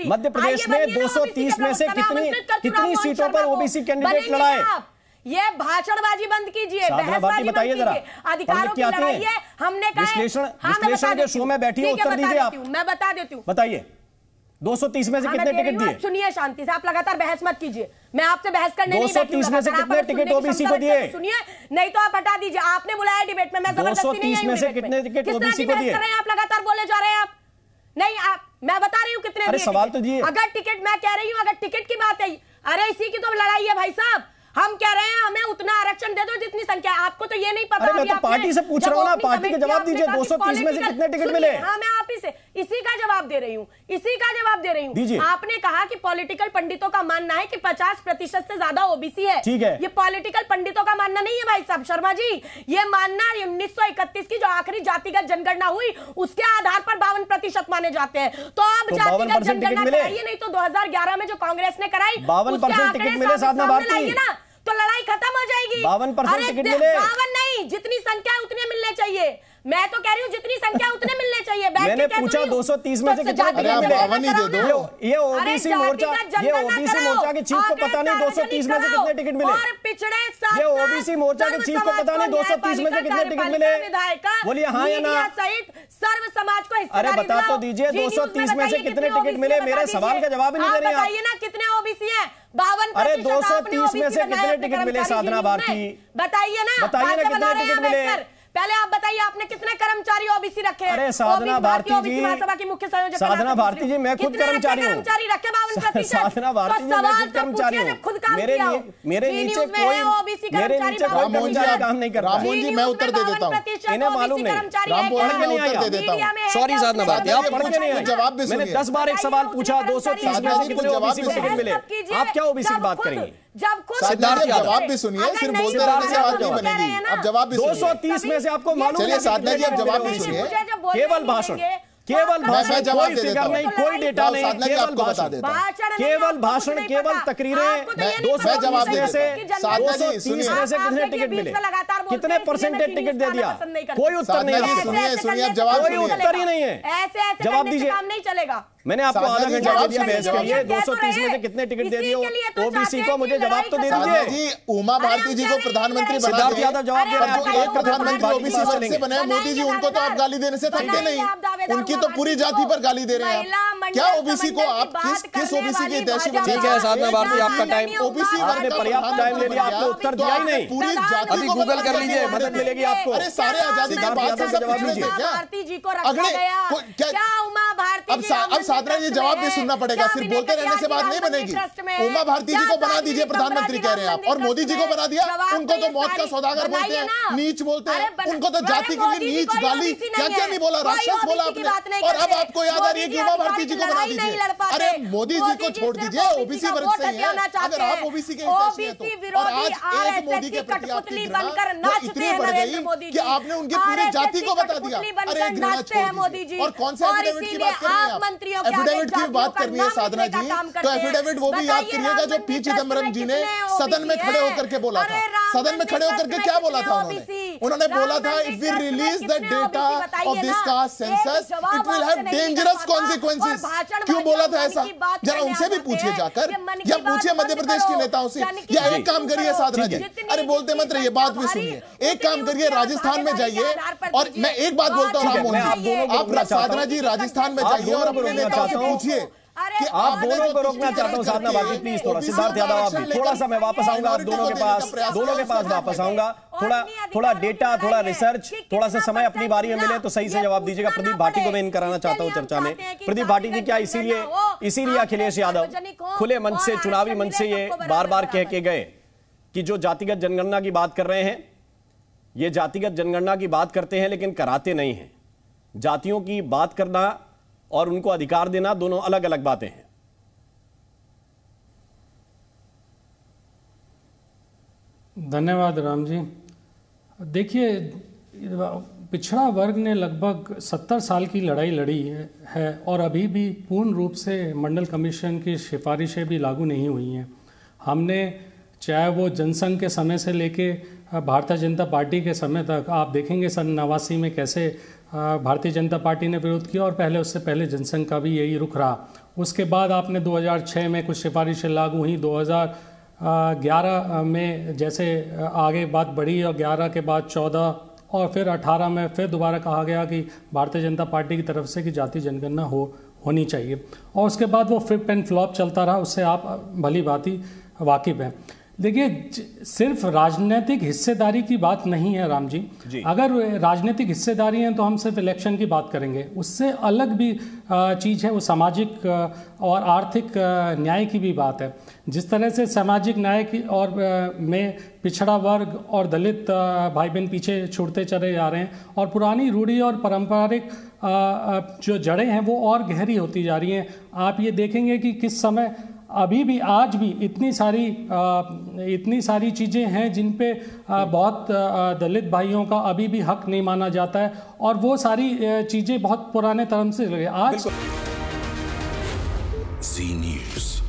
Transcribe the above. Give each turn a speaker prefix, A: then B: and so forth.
A: मध्य प्रदेश में 230 में से कितनी सीटों पर ओबीसी कैंडिडेट लड़ाए?
B: ये भाषणबाजी बंद कीजिए,
A: बहसबाजी बताइए जरा,
B: अधिकारों की लड़ाई है। हमने कहा
A: विश्लेषण के शो में बैठी है, उत्तर दीजिए आप।
B: मैं बता देती हूँ,
A: बताइए 230 में से कितने टिकट दिए?
B: सुनिए शांति से, आप लगातार बहस मत कीजिए, मैं आपसे बहस करने
A: 230 में से कितने टिकट ओबीसी को दिए?
B: सुनिए, नहीं तो आप हटा दीजिए, आपने बुलाया डिबेट में, मैं जबरदस्ती नहीं
A: 230 में से कितने टिकट ओबीसी को दिए?
B: आप लगातार बोले जा रहे हैं। आप नहीं, आप मैं बता रही हूँ कितने।
A: अरे सवाल तो दिए।
B: अगर टिकट, मैं कह रही हूँ अगर टिकट की बात है, अरे इसी की तो लड़ाई है भाई साहब। हम कह रहे हैं हमें उतना आरक्षण दे दो जितनी संख्या। आपको तो ये नहीं पता।
A: अरे मैं तो पार्टी से पूछ रहा हूँ ना, पार्टी का जवाब दीजिए। 230 में से कितने टिकट मिले?
B: हाँ, मैं आप ही से इसी का जवाब दे रही हूँ, इसी का जवाब दे रही हूँ। आपने कहा कि पॉलिटिकल पंडितों का मानना है कि 50% से ज्यादा ओबीसी है।
A: ठीक है,
B: ये पॉलिटिकल पंडितों का मानना नहीं है भाई साहब शर्मा जी। ये मानना 1931 की जो आखिरी जातिगत जनगणना हुई उसके आधार पर 52% माने जाते हैं। तो अब जातिगत जनगणना कराइए, नहीं तो 2011 में जो कांग्रेस ने कराई
A: 52% टिकट मिले साधना भारती
B: ना, तो लड़ाई खत्म हो जाएगी।
A: 52% टिकट मिले।
B: 52 नहीं, जितनी संख्या है उतने मिलने चाहिए। मैं तो कह रही हूँ जितनी संख्या उतने मिलने चाहिए।
A: मैंने पूछा 230 में से कितने टिकट मिले? ये ओबीसी मोर्चा के चीफ को पता नहीं 230 में से कितने टिकट मिले?
B: और पिछड़े
A: ये ओबीसी मोर्चा के चीफ को पता नहीं 230 में से कितने टिकट मिले? बोलिए हाँ या ना।
B: सहित सर्व समाज को।
A: अरे बता तो दीजिए 230 में से कितने टिकट मिले? मेरे सवाल का जवाब ही नहीं दे रही
B: बताइए ना, कितने ओबीसी हैं? 52।
A: अरे 230 में से कितने टिकट मिले साधना भारती?
B: बताइए ना,
A: बताइए ना कितने टिकट मिले?
B: पहले आप बताइए, आपने कितने कर्मचारी ओबीसी रखे हैं?
A: अरे साधना भारती जी,
B: महासभा की मुख्य संयोजक
A: साधना भारती जी, मैं खुद कर्मचारी हूँ।
B: रखे 52%।
A: साधना भारती जी, मैं खुद कर्मचारी हूँ। मेरे नीचे कोई कर्मचारी काम नहीं करता।
C: राममोहन जी, मैं उत्तर दे देता हूँ,
A: इन्हें मालूम नहीं।
C: राममोहन जी, मैं उत्तर दे देता हूँ।
A: सॉरी साधना भारती, आप पढ़ के नहीं आए।
C: जवाब भी
A: मैंने 10 बार एक सवाल पूछा, 230 में से कितने ओबीसी को टिकट मिले? आप क्या ओबीसी की बात करेंगे?
B: जब खुद
C: जवाब भी सुनिए, सिर्फ बोलते रहने से बात नहीं बनेगी। अब जवाब भी
A: 230 में से आपको मालूम?
C: चलिए साधना जी, अब जवाब भी सुनिए।
A: केवल भाषण, कोई फिगर नहीं, कोई डेटा नहीं, केवल भाषण, केवल भाषण, केवल तकरीरें। 230 में से कितने टिकट मिले? कितने परसेंटेज टिकट दे दिया? कोई उत्तर नहीं।
C: सुनिए, जवाब
A: कोई उत्तर ही नहीं है। जवाब दीजिए।
B: नहीं चलेगा।
A: मैंने आपको आधा घंटा दे दिया बहस के लिए। 230 में से कितने टिकट दे दिए ओबीसी को? मुझे जवाब तो दे दीजिए
C: जी। उमा भारती जी को प्रधानमंत्री बना
A: सिद्धार्थ यादव जवाब दे रहे हैं।
C: एक प्रधानमंत्री ओबीसी वर्ग से बने मोदी जी, उनको तो आप गाली देने से थकते नहीं, उनकी तो पूरी जाति पर गाली दे रहे हैं। क्या ओबीसी को आप किस ओबीसी की हितैषी?
A: ठीक है साधना भारती, आपका टाइम,
C: ओबीसी
A: आपने पर्याप्त टाइम ले लिया, आपने उत्तर दिया ही नहीं।
C: पूरी जाति
A: अभी गूगल कर लीजिए, मदद मिलेगी आपको।
C: अरे सारे आजादी के बाद से जवाब दीजिए।
B: भारती जी को रखा गया, क्या उमा भारती?
C: अब साधना जी, जवाब भी सुनना पड़ेगा, सिर्फ बोलते रहने से बात नहीं बनेगी। उमा भारती जी को बना दीजिए प्रधानमंत्री कह रहे हैं आप, और मोदी जी को बना दिया, उनको तो मौत का सौदागर बोलते हैं, नीच बोलते हैं, उनको तो जाति के लिए नीच, गाली, क्या क्या नहीं बोला, राक्षस बोला आपने। और अब आपको याद आ रही है कि उमा भारती जी को बना दीजिए। अरे मोदी जी को छोड़ दीजिए, ओबीसी वर्ग से ही है। अगर आप ओबीसी के हितैषी हैं तो। और आज एक मोदी के प्रति आपकी घृणा वो इतनी बढ़ गई कि आपने उनकी पूरी जाति को बता दिया। अरे घृणा छोड़ दीजिए। और कौन से एफिडेविट की बात कर रहे हैं आप? एफिडेविट की बात करनी है साधना जी, तो एफिडेविट वो भी याद करिएगा जो पी चिदम्बरम जी ने सदन में खड़े होकर के बोला था। सदन में खड़े होकर के क्या बोला था उन्होंने बोला था, if we release the data of this caste census it will have dangerous consequences. क्यों बोला था ऐसा? जरा उनसे भी पूछिए जाकर, या पूछिए मध्य प्रदेश के नेताओं से। या एक काम करिए साधना जी, अरे बोलते मत रहिए, बात भी सुनिए। एक काम करिए, राजस्थान में जाइए, और मैं एक बात बोलता हूँ राममोहन जी, आप साधना जी राजस्थान में जाइए और अपने नेताओं से पूछिए कि
A: आप दोनों को रोकना चाहता हूं साधना भारती, प्लीज थोड़ा। सिद्धार्थ यादव, आप भी थोड़ा सा, मैं वापस आऊंगा आप दोनों के पास वापस आऊंगा। थोड़ा डेटा, थोड़ा रिसर्च, थोड़ा सा समय अपनी बारी में मिले तो सही से जवाब दीजिएगा। प्रदीप भाटी को मैं इन कराना चाहता हूं चर्चा में। प्रदीप भाटी जी, क्या इसीलिए अखिलेश यादव खुले मंच से, चुनावी मंच से ये बार बार कह के गए कि जो जातिगत जनगणना की बात कर रहे हैं, ये जातिगत जनगणना की बात करते हैं लेकिन कराते नहीं हैं। जातियों की बात करना और उनको अधिकार देना दोनों अलग अलग बातें हैं।
D: धन्यवाद राम जी। देखिए, पिछड़ा वर्ग ने लगभग 70 साल की लड़ाई लड़ी है और अभी भी पूर्ण रूप से मंडल कमीशन की सिफारिशें भी लागू नहीं हुई हैं। हमने चाहे वो जनसंघ के समय से लेके भारतीय जनता पार्टी के समय तक, आप देखेंगे सन 89 में कैसे भारतीय जनता पार्टी ने विरोध किया और पहले उससे पहले जनसंघ का भी यही रुख रहा। उसके बाद आपने 2006 में कुछ सिफारिशें लागू हुई, 2011 में जैसे आगे बात बढ़ी और 11 के बाद 14 और फिर 18 में फिर दोबारा कहा गया कि भारतीय जनता पार्टी की तरफ से कि जाति जनगणना होनी चाहिए, और उसके बाद वो फ्लिप एंड फ्लॉप चलता रहा। उससे आप भली भांति वाकिफ हैं। देखिए, सिर्फ राजनीतिक हिस्सेदारी की बात नहीं है राम जी। अगर राजनीतिक हिस्सेदारी है तो हम सिर्फ इलेक्शन की बात करेंगे, उससे अलग भी चीज़ है वो सामाजिक और आर्थिक न्याय की भी बात है। जिस तरह से सामाजिक न्याय की और में पिछड़ा वर्ग और दलित भाई बहन पीछे छूटते चले जा रहे हैं और पुरानी रूढ़ी और पारंपरिक जो जड़ें हैं वो और गहरी होती जा रही हैं। आप ये देखेंगे कि किस समय अभी भी आज भी इतनी सारी चीज़ें हैं जिन पे बहुत दलित भाइयों का अभी भी हक नहीं माना जाता है, और वो सारी चीज़ें बहुत पुराने तरह से आज
E: ज़ी न्यूज़।